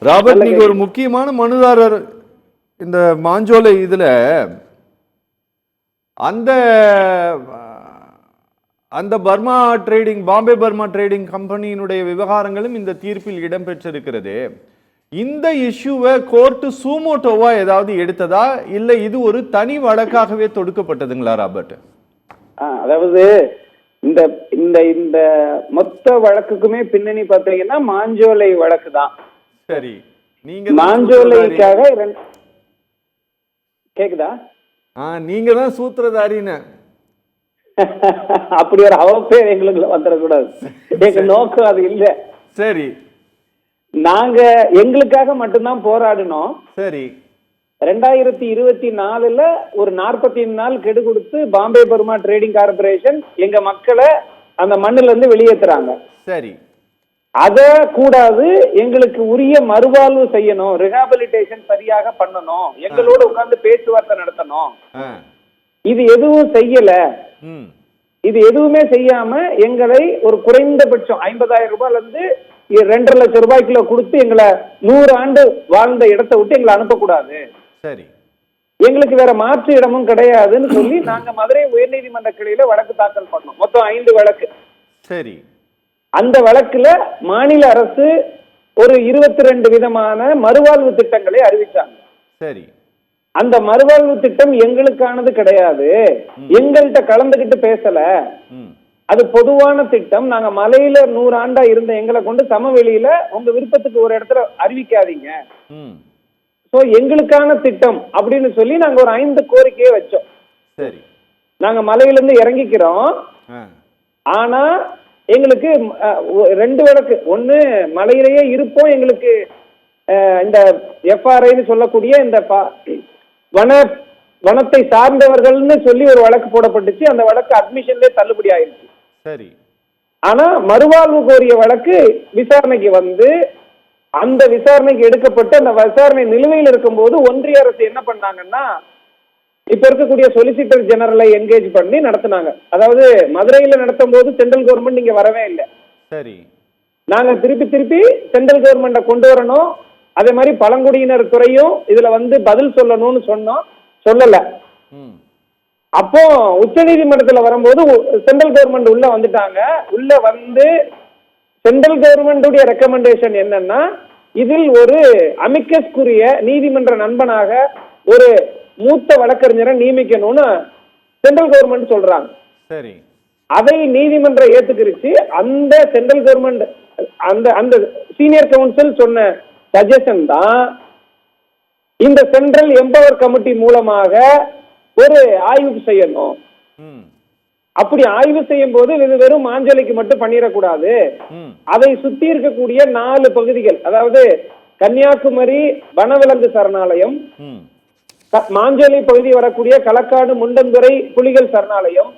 Robert, நீங்க ஒரு முக்கியமான மனுதாரர் இந்த மாஞ்சோலை இதுல. அந்த அந்த Burma trading, Bombay Burma trading கம்பெனியினுடைய விவகாரங்களும் இந்த தீர்ப்பில் இடம்பெற்றிருக்கிறது. இந்த இஷ்யூவை கோர்ட்டு சூமோட்டோவா ஏதாவது எடுத்ததா, இல்லை இது ஒரு தனி வழக்காகவே தொடுக்கப்பட்டதுங்களா ராபர்ட்? அதாவது இந்த இந்த இந்த மொத்த வழக்குக்குமே பின்னணி பார்த்தீங்கன்னா மாஞ்சோலை வழக்கு தான். சரி, நீங்க மாஞ்சோலைக்காக கேக்குதா? நீங்க தான் சூத்திரதாரின்னு. அப்படி ஒரு அவப்பேர் எங்களுக்கு வந்துடக்கூடாது. எங்க நோக்கம் அது இல்ல. சரி, நாங்க எங்களுக்காக மட்டும்தான் போராடினோம். சரி. 2024 ஒரு 45 நாள் கெடு கொடுத்து பாம்பே பர்மா ட்ரேடிங் கார்பரேஷன் எங்க மக்களை அந்த மண்ணுல இருந்து வெளியேற்றுறாங்க. சரி, அத கூடாது, எங்களுக்கு உரிய மறுவாழ்வு செய்யணும், ரிஹாபிலிட்டேஷன் சரியாக பண்ணணும், எங்களோட உட்கார்ந்து பேச்சுவார்த்தை நடத்தணும். இது எதுவும் செய்யல. இது எதுவுமே செய்யாம எங்களை ஒரு குறைந்தபட்சம் 50,000 ரூபாயில இருந்து 2.5 லட்சம் ரூபாய்க்குள்ள கொடுத்து எங்களை 100 ஆண்டு வாழ்ந்த இடத்தை விட்டு எங்களை அனுப்பக்கூடாது. சரி, எங்களுக்கு வேற மாற்று இடமும் கிடையாதுன்னு சொல்லி நாங்க மதுரை உயர்நீதிமன்ற கிளையில வழக்கு தாக்கல் பண்ணோம். மொத்தம் 5 வழக்கு. சரி. அந்த வழக்குல மாநில அரசு ஒரு 22 விதமான மறுவாழ்வு திட்டங்களை அறிவிச்சாங்க. சரி. அந்த மறுவாழ்வு திட்டம் எங்களுக்கானது கிடையாது, எங்கள்கிட்ட கலந்துகிட்டு பேசல, அது பொதுவான திட்டம், நாங்க மலையில 100 ஆண்டா இருந்த எங்களை கொண்டு சமவெளியில உங்க விருப்பத்துக்கு ஒரு இடத்துல அறிவிக்காதீங்க, சோ எங்களுக்கான திட்டம் அப்படின்னு சொல்லி நாங்க ஒரு 5 கோரிக்கையை வச்சோம். சரி. நாங்க மலையில இருந்து இறங்கிக்கிறோம், ஆனா எங்களுக்கு 2 வழக்கு. ஒண்ணு, மலையிலேயே இருப்போம், எங்களுக்கு இந்த எஃப்ஆர்ஐன்னு சொல்லக்கூடிய இந்த வனத்தை சார்ந்தவர்கள்னு சொல்லி ஒரு வழக்கு போடப்பட்டுச்சு. அந்த வழக்கு அட்மிஷன்லேயே தள்ளுபடி ஆயிடுச்சு. சரி. ஆனா மறுவாழ்வு கோரிய வழக்கு விசாரணைக்கு வந்து அந்த விசாரணைக்கு எடுக்கப்பட்டு அந்த விசாரணை நிலுவையில் இருக்கும்போது ஒன்றிய அரசு என்ன பண்ணாங்கன்னா, இப்ப இருக்கக்கூடிய சொலிசிட்டர் ஜெனரலை என்கேஜ் பண்ணி நடத்தினாங்க. அதாவது மதுரையில நடத்தும் போது சென்ட்ரல் கவர்மெண்ட் இங்க வரவே இல்லை. சரி. நாங்க திருப்பி சென்ட்ரல் கவர்மெண்ட்டை கொண்டு வரணும், அதே மாதிரி பழங்குடியினர் துறையும் இதுல வந்து பதில் சொல்லணும்னு சொன்னோம், சொல்லல. அப்போ உச்ச நீதிமன்றத்துல வரும்போது சென்ட்ரல் கவர்மெண்ட் உள்ள வந்துட்டாங்க. உள்ள வந்து சென்ட்ரல் கவர்மெண்டுடைய ரெக்கமெண்டேஷன் என்னன்னா, இதில் ஒரு அமிக்கஸ்குரிய நீதிமன்ற நண்பனாக ஒரு மூத்த வழக்கறிஞரை நியமிக்கணும்னு சென்ட்ரல் கவர்மெண்ட் சொல்றாங்க. சரி. அதை நீதிமன்றம் ஏத்துக்கிருச்சு. அந்த சென்ட்ரல் கவர்மெண்ட் அந்த சீனியர் கவுன்சில் சொன்ன சஜஷன் தான் இந்த சென்ட்ரல் எம்பவர் கமிட்டி மூலமாக ஒரு ஆய்வு செய்யணும். அப்படி ஆய்வு செய்யும் போது இது வெறும் மாஞ்சோலைக்கு மட்டும் பண்ணிடக்கூடாது, அதை சுத்தி இருக்கக்கூடிய 4 பகுதிகள், அதாவது கன்னியாகுமரி வனவிலங்கு சரணாலயம், மாஞ்சோலை பகுதி வரக்கூடிய களக்காடு முண்டந்துறை புலிகள் சரணாலயம்,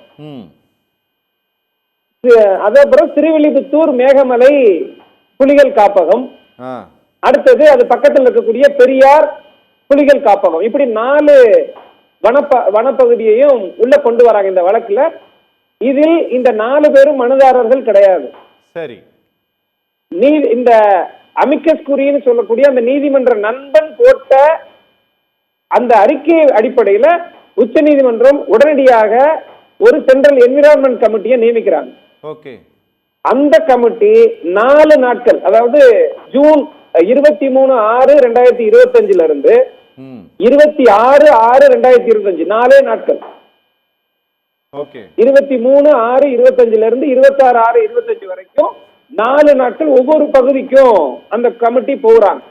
அதப்புறம் திருவில்லிபுத்தூர் மேகமலை புலிகள் காப்பகம், அடுத்தது அது பக்கத்தில் இருக்கக்கூடிய பெரியார் புலிகள் காப்பகம், இப்படி 4 வனப்பகுதியையும் உள்ள கொண்டு வராங்க இந்த வழக்குல. இதில் இந்த 4 பேரும் மனுதாரர்கள் கிடையாது. சரி. இந்த அமிக்கஸ் குறின்னு சொல்லக்கூடிய அந்த நீதிமன்ற நண்பன் போட்ட அந்த அறிக்கை அடிப்படையில உச்ச நீதிமன்றம் உடனடியாக ஒரு சென்ட்ரல் என்விரான்மெண்ட் கமிட்டியை நியமிக்கிறாங்க. ஓகே. அந்த கமிட்டி 4 நாட்கள், அதாவது ஜூன் 23/6/2025 இருந்து 26/6/2025 4 நாட்கள். 23/6/25 இருந்து 26/6/25 வரைக்கும் 4 நாட்கள் ஒவ்வொரு பகுதிக்கும் அந்த கமிட்டி போறாங்க.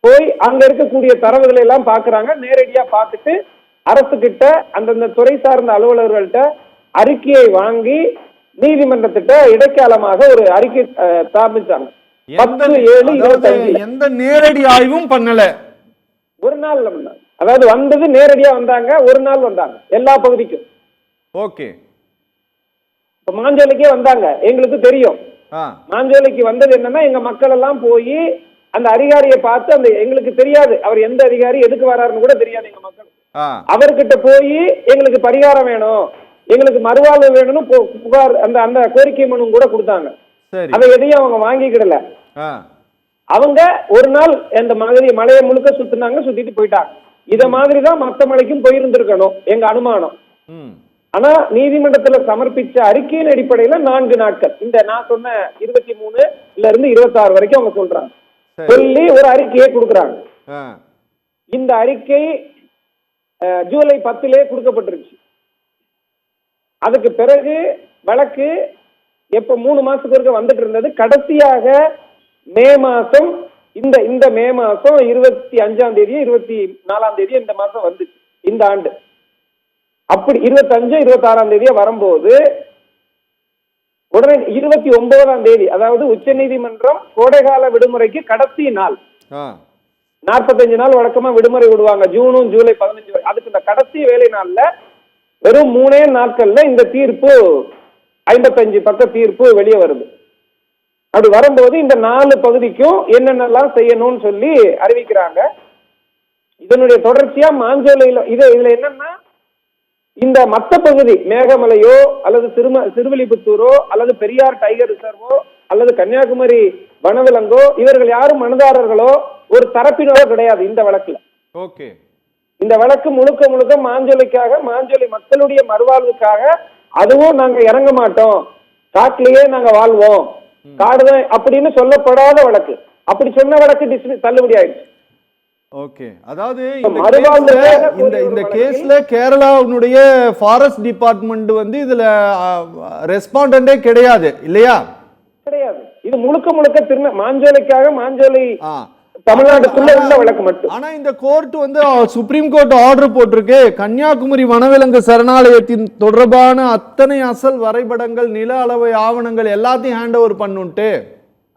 போய் அங்க இருக்கக்கூடிய தரவுகளை எல்லாம் பாக்குறாங்க. நேரடியா பார்த்துட்டு அரசு கிட்ட அந்தந்த துறை சார்ந்த அலுவலர்கள்ட்ட அறிக்கையை வாங்கி நீதிமன்றத்திட்ட இடைக்காலமாக ஒரு அறிக்கை ஸ்தாபிச்சாங்க. 10/7/25 எந்த நேரடி ஆய்வும் பண்ணல. ஒரு நாள், அதாவது வந்தது நேரடியா வந்தாங்க, ஒரு நாள் வந்தாங்க எல்லா பகுதிக்கும். ஓகே. இப்ப மாஞ்சோலைக்கே வந்தாங்க. எங்களுக்கு தெரியும் மாஞ்சோலைக்கு வந்தது என்னன்னா, எங்க மக்கள் எல்லாம் போய் அந்த அதிகாரியை பார்த்து, அந்த எங்களுக்கு தெரியாது அவர் எந்த அதிகாரி எதுக்கு வராருன்னு கூட தெரியாது எங்க மக்கள். அவர்கிட்ட போய் எங்களுக்கு பரிகாரம் வேணும், எங்களுக்கு மறுவாழ்வு வேணும்னு புகார் அந்த அந்த கோரிக்கை மனு கூட கொடுத்தாங்க. அதை எதையும் அவங்க வாங்கிக்கிடல. அவங்க ஒரு நாள் இந்த மாதிரி மலையை முழுக்க சுத்தினாங்க, சுத்திட்டு போயிட்டாங்க. இத மாதிரிதான் மத்த மலைக்கும் போயிருந்திருக்கணும் எங்க அனுமானம். ஆனா நீதிமன்றத்துல சமர்ப்பிச்ச அறிக்கையின் அடிப்படையில 4 நாட்கள், இந்த நான் சொன்ன 23 இருந்து 26 வரைக்கும் அவங்க சொல்றாங்க, சொல்லி ஒரு அறிக்கையை கொடுக்குறாங்க. இந்த அறிக்கை ஜூலை 10 கொடுக்கப்பட்டிருச்சு. அதுக்கு பிறகு வழக்கு எப்ப 3 மாசத்துக்கு ஒருக்க வந்துட்டு இருந்தது. கடைசியாக மே மாசம், இந்த மே மாசம் 25ஆம் தேதி 24ஆம் தேதி இந்த மாசம் வந்துச்சு இந்த ஆண்டு. அப்படி 25 26ஆம் தேதியா வரும்போது உடனே 29ஆம் தேதி, அதாவது உச்ச நீதிமன்றம் கோடைகால விடுமுறைக்கு கடைசி நாள், 45 நாள் வழக்கமா விடுமுறை விடுவாங்க, ஜூனும் ஜூலை 15. அதுக்கு இந்த கடைசி வேலை நாள்ல வெறும் 3 நாட்கள்ல இந்த தீர்ப்பு 55 பக்க தீர்ப்பு வெளியே வருது. அப்படி வரும்போது இந்த 4 பகுதிக்கும் என்னென்னலாம் செய்யணும்னு சொல்லி அறிவிக்கிறாங்க. இதனுடைய தொடர்ச்சியா மாஞ்சோலையில இதுல என்னன்னா, இந்த மத்த பகுதி மேகமலையோ அல்லது சிறுவில்லிபுத்தூரோ அல்லது பெரியார் டைகர் ரிசர்வோ அல்லது கன்னியாகுமரி வனவிலங்கோ இவர்கள் யாரும் மனுதாரர்களோ ஒரு தரப்பினரோ கிடையாது இந்த வழக்குல. ஓகே, இந்த வழக்கு முழுக்க முழுக்க மாஞ்சோலைக்காக, மாஞ்சோலை மக்களுடைய மறுவாழ்வுக்காக. அதுவும் நாங்க இறங்க மாட்டோம், காட்டிலேயே நாங்க வாழ்வோம், காடுதான் அப்படின்னு சொல்லப்படாத வழக்கு. அப்படி சொன்ன வழக்கு தள்ளுபடி ஆயிடுச்சு. ஓகே, அதாவது இந்த கேஸ்ல கேரளாவுடைய ஃபாரஸ்ட் டிபார்ட்மெண்ட் வந்து இதுல ரெஸ்பாண்டே கிடையாது இல்லையா? கிடையாது. இது முழுக்க முழுக்க மாஞ்சோலைக்காக, மாஞ்சோலை தமிழ்நாட்டுக்குள்ள உள்ள வழக்கு மட்டும். ஆனா இந்த கோர்ட் வந்து சுப்ரீம் கோர்ட் ஆர்டர் போட்டிருக்கு, கன்னியாகுமரி வனவிலங்கு சரணாலயத்தின் தொடர்பான அத்தனை அசல் வரைபடங்கள், நில அளவை ஆவணங்கள் எல்லாத்தையும் ஹேண்ட் ஓவர் பண்ணுட்டு.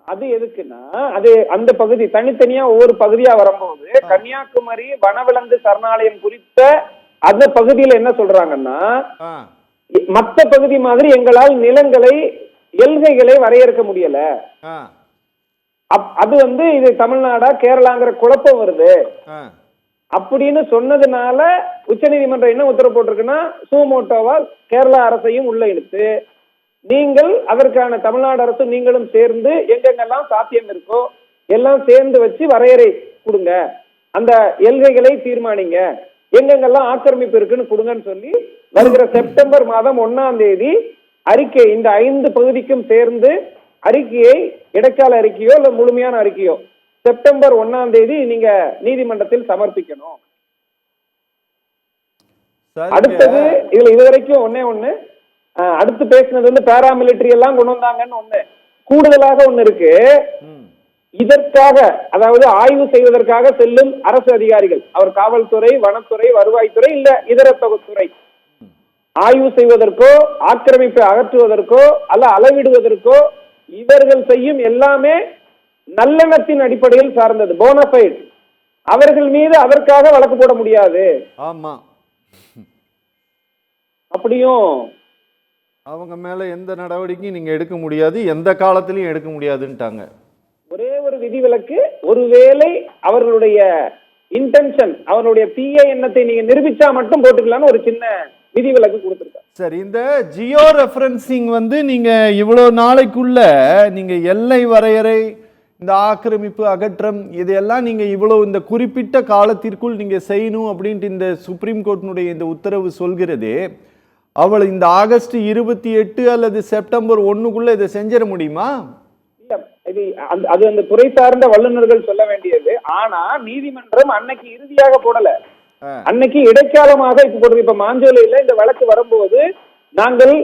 அது எதுக்குன்னா, அது அந்த பகுதி தனித்தனியா ஒவ்வொரு பகுதியா வரும்போது கன்னியாகுமரி வனவிலங்கு சரணாலயம் குறித்த அந்த பகுதியில என்ன சொல்றாங்கன்னா, மற்ற பகுதி மாதிரி எங்களால் நிலங்களை, எல்கைகளை வரையறுக்க முடியல, அது வந்து இது தமிழ்நாடா கேரளாங்கிற குழப்பம் வருது அப்படின்னு சொன்னதுனால உச்சநீதிமன்றம் என்ன உத்தரவு போட்டிருக்குன்னா, சூமோட்டோவா கேரளா அரசையும் உள்ள இழுத்து நீங்கள் அதற்கான தமிழ்நாடு அரசு நீங்களும் சேர்ந்து எங்கெங்கெல்லாம் சாத்தியம் இருக்கோ எல்லாம் சேர்ந்து வச்சு வரையறை கொடுங்க, அந்த எல்கைகளை தீர்மானிங்க, எங்கெங்கெல்லாம் ஆக்கிரமிப்பு இருக்குன்னு கொடுங்கன்னு சொல்லி வருகிற செப்டம்பர் மாதம் 1ஆம் தேதி அறிக்கை, இந்த 5 பகுதிக்கும் சேர்ந்து அறிக்கையை, இடைக்கால அறிக்கையோ இல்ல முழுமையான அறிக்கையோ செப்டம்பர் 1ஆம் தேதி நீங்க நீதிமன்றத்தில் சமர்ப்பிக்கணும். அடுத்தது இதுல இதுவரைக்கும் ஒண்ணு அடுத்து பேசினது வந்து பாராமிலிட்டரி எல்லாம் கொண்டு வந்தாங்கன்னு ஒண்ணு கூடுதலாக ஒண்ணு இருக்கு. இதற்காக, அதாவது ஆய்வு செய்வதற்காக செல்லும் அரசு அதிகாரிகள், அவர் காவல்துறை, வனத்துறை, வருவாய்த்துறை இல்ல இதர துறை, ஆய்வு செய்வதற்கோ ஆக்கிரமிப்பை அகற்றுவதற்கோ அல்ல அளவிடுவதற்கோ இவர்கள் செய்யும் எல்லாமே நல்லெண்ணத்தின் அடிப்படையில் சார்ந்தது, போனஃபைட். அவர்கள் மீது அதற்காக வழக்கு போட முடியாது. ஆமா, அப்படியும் அவங்க மேல எந்த நடவடிக்கையும் நீங்க எடுக்க முடியாது, எந்த காலத்திலையும் எடுக்க முடியாதுன்ட்டாங்க. ஒரே ஒரு விதிவிலக்கு, ஒருவேளை அவர்களுடைய இன்டென்ஷன், அவருடைய தீய எண்ணத்தை நீங்க நிரூபிச்சா மட்டும் போட்டுக்கலாம்னு ஒரு சின்ன விதிவிலக்கு கொடுத்திருக்காங்க. சரி, இந்த ஜியோ ரெஃபரன்சிங் வந்து நீங்க இவ்வளவு நாளைக்குள்ள நீங்க எல்லை வரையறை, இந்த ஆக்கிரமிப்பு அகற்றம், இதையெல்லாம் நீங்க இவ்வளவு இந்த குறிப்பிட்ட காலத்திற்குள் நீங்க செய்யணும் அப்படின்ட்டு இந்த சுப்ரீம் கோர்ட்டினுடைய இந்த உத்தரவு சொல்கிறது. அவள் இந்த ஆகஸ்ட் 28 அல்லது செப்டம்பர் 1க்குள்ள இதை செஞ்சிட முடியுமா? இல்ல, இது அது அந்த துறை சார்ந்த வல்லுநர்கள் சொல்ல வேண்டியது. ஆனா நீதிமன்றம் அன்னைக்கு இறுதியாக போடல, அன்னைக்கு இடைக்காலமாக இப்ப போடுறது. இப்ப மாஞ்சோலையில இந்த வழக்கு வரும்போது நாங்கள்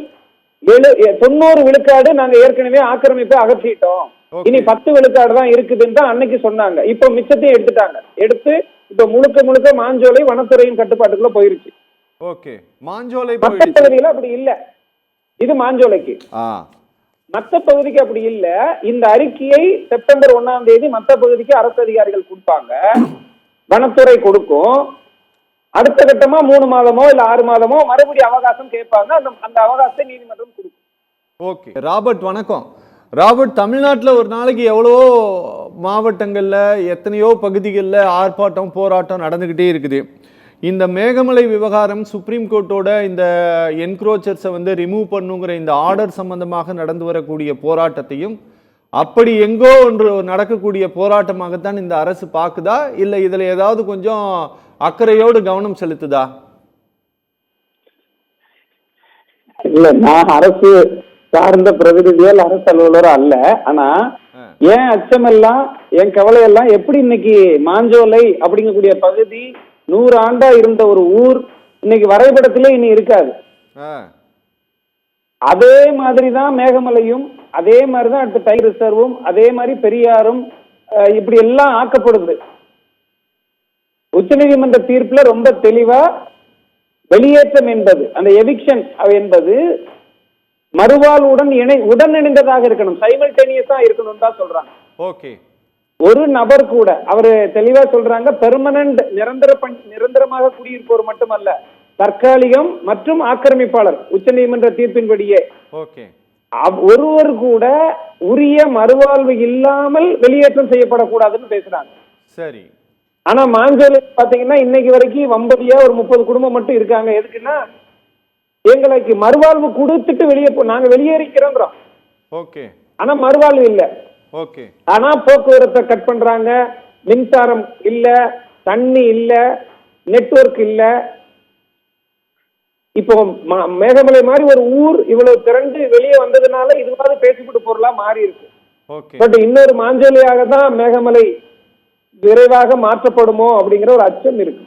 90 விழுக்காடு நாங்க ஏற்கனவே ஆக்கிரமிப்பை அகற்றிட்டோம், இனி 10 விழுக்காடு தான் இருக்குதுன்னு தான் அன்னைக்கு சொன்னாங்க. இப்ப மிச்சத்தையும் எடுத்துட்டாங்க. எடுத்து இப்ப முழுக்க முழுக்க மாஞ்சோலை வனத்துறையின் கட்டுப்பாட்டுக்குள்ள போயிருச்சு. ஓகே, மாஞ்சோலை மற்ற பகுதியில அப்படி இல்ல. இது மாஞ்சோலைக்கு. மற்ற பகுதிக்கு அப்படி இல்ல. இந்த அறிக்கையை செப்டம்பர் 1ஆம் தேதி மற்ற பகுதிக்கு அரசு அதிகாரிகள் கொடுப்பாங்க, வனத்துறை கொடுக்கும். அடுத்த கட்டமா 3 மாதமோ இல்ல 6 மாதமோ மறுபடியும் அவகாசம் கேட்பாங்க. அந்த அவகாசத்தை நீதிமன்றம் கொடுக்கும். ஓகே ராபர்ட், வணக்கம். ராபர்ட், தமிழ்நாட்டில் ஒரு நாளைக்கு எவ்வளவோ மாவட்டங்களில் எத்தனையோ பகுதிகளில் ஆர்ப்பாட்டம் போராட்டம் நடந்துக்கிட்டே இருக்குது. இந்த மேகமலை விவகாரம், சுப்ரீம் கோர்ட்டோட இந்த என்க்ரோச்சர்ஸை வந்து ரிமூவ் பண்ணுங்கிற இந்த ஆர்டர் சம்பந்தமாக நடந்து வரக்கூடிய போராட்டத்தையும் அப்படி எங்கோ ஒன்று நடக்கக்கூடிய போராட்டமாகத்தான் இந்த அரசு பார்க்குதா, இல்ல இதுல ஏதாவது கொஞ்சம் அக்கறையோடு கவனம் செலுத்துதா? இல்ல, நான் அரசு சார்ந்த பிரதிநிதிகள், அரசு அலுவலர் அல்ல. ஆனா என் அச்சமெல்லாம், என் கவலை எல்லாம் எப்படி இன்னைக்கு மாஞ்சோலை அப்படிங்கக்கூடிய பகுதி 100 ஆண்டா இருந்த ஒரு ஊர் இன்னைக்கு வரைபடத்திலே இனி இருக்காது. அதே மாதிரிதான் மேகமலையும், அதே மாதிரிதான் அடுத்த டைகர் ரிசர்வும், அதே மாதிரி பெரியாரும் இப்படி எல்லாம் ஆக்கப்படுது. உச்சநீதிமன்ற தீர்ப்புல ரொம்ப தெளிவா வெளியேற்றம் என்பது, அந்த எவிக்ஷன் என்பது மறுவாழ்வுடன் உடன் இணைந்ததாக இருக்கணும், சைமல்டேனியஸா இருக்கணும் தான் சொல்றாங்க. ஓகே. ஒரு நபர் கூட அவரு தெளிவா சொல்றாங்க, பெர்மனன்ட் நிரந்தரமாக குடியிருப்போர் மட்டுமல்ல, தற்காலிகம் மற்றும் ஆக்கிரமிப்பாளர் உச்சநீதிமன்ற தீர்ப்பின்படியே ஒருவர் கூட உரிய மறுவாழ்வு இல்லாமல் வெளியேற்றம் செய்யப்படக்கூடாதுன்னு பேசுறாங்க. சரி. ஆனா மாஞ்சோலை பாத்தீங்கன்னா இன்னைக்கு வரைக்கும் வம்பதியா ஒரு 30 குடும்பம் மட்டும் இருக்காங்க. எதுக்குன்னா எங்களுக்கு மறுவாழ்வு கொடுத்துட்டு நாங்க வெளியேறிக்கிறோம். ஓகே. ஆனா மறுவாழ்வு இல்ல. ஓகே. ஆனா போக்குவரத்தை கட் பண்றாங்க, மின்சாரம் இல்ல, தண்ணி இல்ல, நெட்வொர்க் இல்ல. இப்போ மேகமலை மாதிரி ஒரு ஊர் இவ்வளவு திரண்டு வெளியே வந்ததுனால இதுவாது பேசிவிட்டு பொருளா மாறி இருக்கு. பட் இன்னொரு மாஞ்சோலியாக தான் மேகமலை விரைவாக மாற்றப்படுமோ அப்படிங்கிற ஒரு அச்சம் இருக்கு.